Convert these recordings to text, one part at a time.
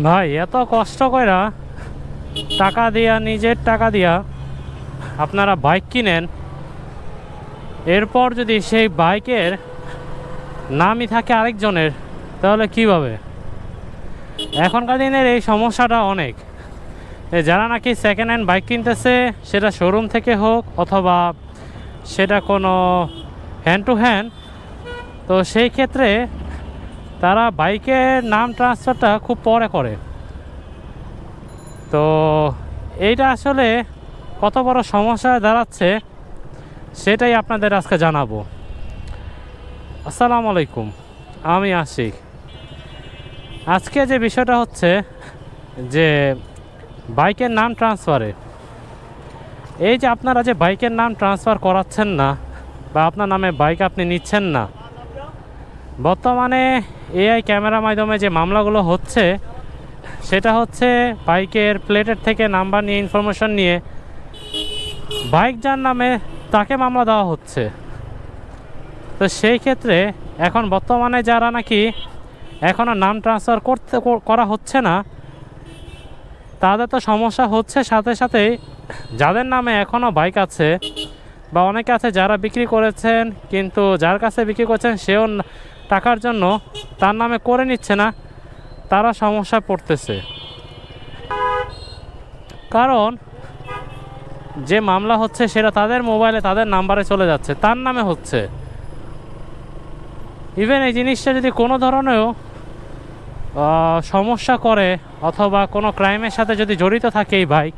ভাই এত কষ্ট কইরা টাকা দিয়া, নিজের টাকা দিয়া আপনারা বাইক কিনেন, এরপর যদি সেই বাইকের নামই থাকে আরেকজনের, তাহলে কিভাবে? এখনকার দিনের এই সমস্যাটা অনেক। যারা নাকি সেকেন্ড হ্যান্ড বাইক কিনতেছে, সেটা শোরুম থেকে হোক অথবা সেটা কোনো হ্যান্ড টু হ্যান্ড, তো সেই ক্ষেত্রে তারা বাইকের নাম ট্রান্সফারটা খুব পরে করে। তো এইটা আসলে কত বড় সমস্যা দাঁড়াচ্ছে সেটাই আপনাদের আজকে জানাবো। আসসালামু আলাইকুম, আমি আশিক। আজকে যে বিষয়টা হচ্ছে যে বাইকের নাম ট্রান্সফারে, এই যে আপনারা যে বাইকের নাম ট্রান্সফার করাচ্ছেন না বা আপনার নামে বাইক আপনি নিচ্ছেন না, বর্তমানে এআই ক্যামেরার মাধ্যমে যে মামলাগুলো হচ্ছে সেটা হচ্ছে বাইকের প্লেটের থেকে নাম্বার নিয়ে, ইনফরমেশন নিয়ে বাইক যার নামে তাকে মামলা দেওয়া হচ্ছে। তো সেই ক্ষেত্রে এখন বর্তমানে যারা নাকি এখনও নাম ট্রান্সফার করা হচ্ছে না, তাদের তো সমস্যা হচ্ছে, সাথে সাথেই যাদের নামে এখনও বাইক আছে বা অনেকে আছে যারা বিক্রি করেছেন, কিন্তু যার কাছে বিক্রি করছেন সেও টাকার জন্য তার নামে করে নিচ্ছে না, তারা সমস্যায় পড়তেছে। কারণ যে মামলা হচ্ছে সেটা তাদের মোবাইলে, তাদের নাম্বারে চলে যাচ্ছে, তার নামে হচ্ছে। ইভেন এই জিনিসটা যদি কোনো ধরনেরও সমস্যা করে অথবা কোনো ক্রাইমের সাথে যদি জড়িত থাকে এই বাইক,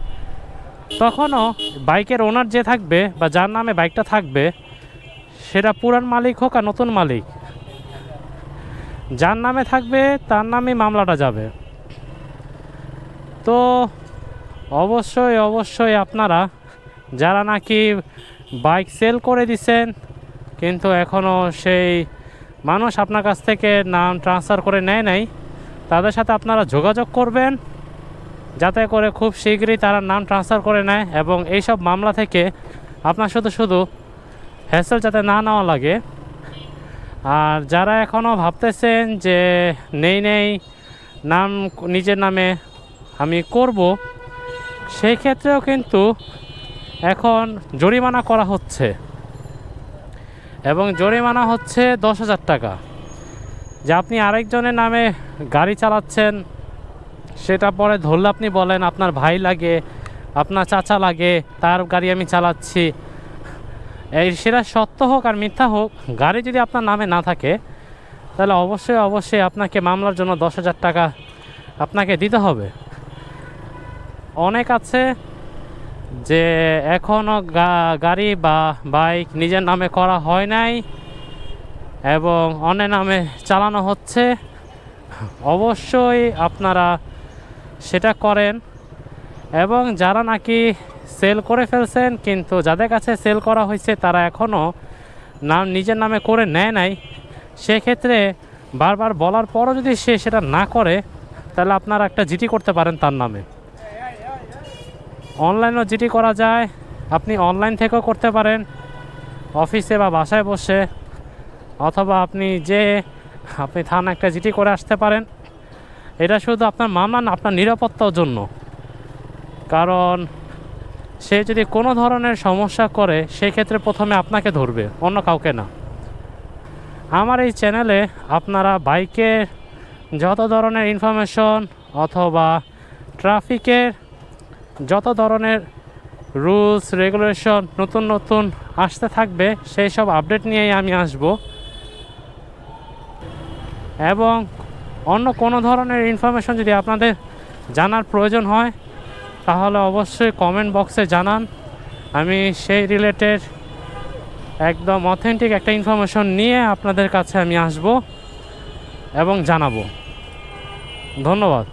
তখনও বাইকের ওনার যে থাকবে বা যার নামে বাইকটা থাকবে, সেটা পুরান মালিক হোক আর নতুন মালিক, যার নামে থাকবে তার নামেই মামলাটা যাবে। তো অবশ্যই অবশ্যই আপনারা যারা নাকি বাইক সেল করে দিছেন কিন্তু এখনও সেই মানুষ আপনার কাছ থেকে নাম ট্রান্সফার করে নেয় নাই, তাদের সাথে আপনারা যোগাযোগ করবেন যাতে করে খুব শীঘ্রই তারা নাম ট্রান্সফার করে নেয় এবং এইসব মামলা থেকে আপনার শুধু হ্যাসেল যাতে না নেওয়া লাগে। আর যারা এখনও ভাবতেছেন যে নেই নাম নিজের নামে আমি করব, সেই ক্ষেত্রেও কিন্তু এখন জরিমানা করা হচ্ছে এবং জরিমানা হচ্ছে 10,000 টাকা। যে আপনি আরেকজনের নামে গাড়ি চালাচ্ছেন, সেটা পরে ধরলে আপনি বলেন আপনার ভাই লাগে, আপনার চাচা লাগে, তার গাড়ি আমি চালাচ্ছি, সেটা সত্য হোক আর মিথ্যা হোক, গাড়ি যদি আপনার নামে না থাকে তাহলে অবশ্যই অবশ্যই আপনাকে মামলার জন্য 10,000 টাকা আপনাকে দিতে হবে। অনেক আছে যে এখনও গাড়ি বা বাইক নিজের নামে করা হয় নাই এবং অন্যের নামে চালানো হচ্ছে। অবশ্যই আপনারা সেটা করেন। এবং যারা নাকি সেল করে ফেলছেন কিন্তু যাদের কাছে সেল করা হয়েছে তারা এখনও নাম নিজের নামে করে নেয় নাই, সেক্ষেত্রে বারবার বলার পরও যদি সে সেটা না করে, তাহলে আপনারা একটা জিডি করতে পারেন তার নামে। অনলাইনেও জিডি করা যায়, আপনি অনলাইন থেকেও করতে পারেন, অফিসে বা বাসায় বসে, অথবা আপনি থানা একটা জিডি করে আসতে পারেন। এটা শুধু আপনার মামলা না, আপনার নিরাপত্তার জন্য। কারণ সে যদি কোনো ধরনের সমস্যা করে, সেই ক্ষেত্রে প্রথমে আপনাকে ধরবে, অন্য কাউকে না। আমার এই চ্যানেলে আপনারা বাইকের যত ধরনের ইনফরমেশন অথবা ট্রাফিকের যত ধরনের রুলস রেগুলেশন নতুন নতুন আসতে থাকবে, সেই সব আপডেট নিয়েই আমি আসব। এবং অন্য কোনো ধরনের ইনফরমেশন যদি আপনাদের জানার প্রয়োজন হয়, তাহলে অবশ্যই কমেন্ট বক্সে জানান। আমি সেই রিলেটেড একদম অথেন্টিক একটা ইনফরমেশন নিয়ে আপনাদের কাছে আমি আসব এবং জানাবো। ধন্যবাদ।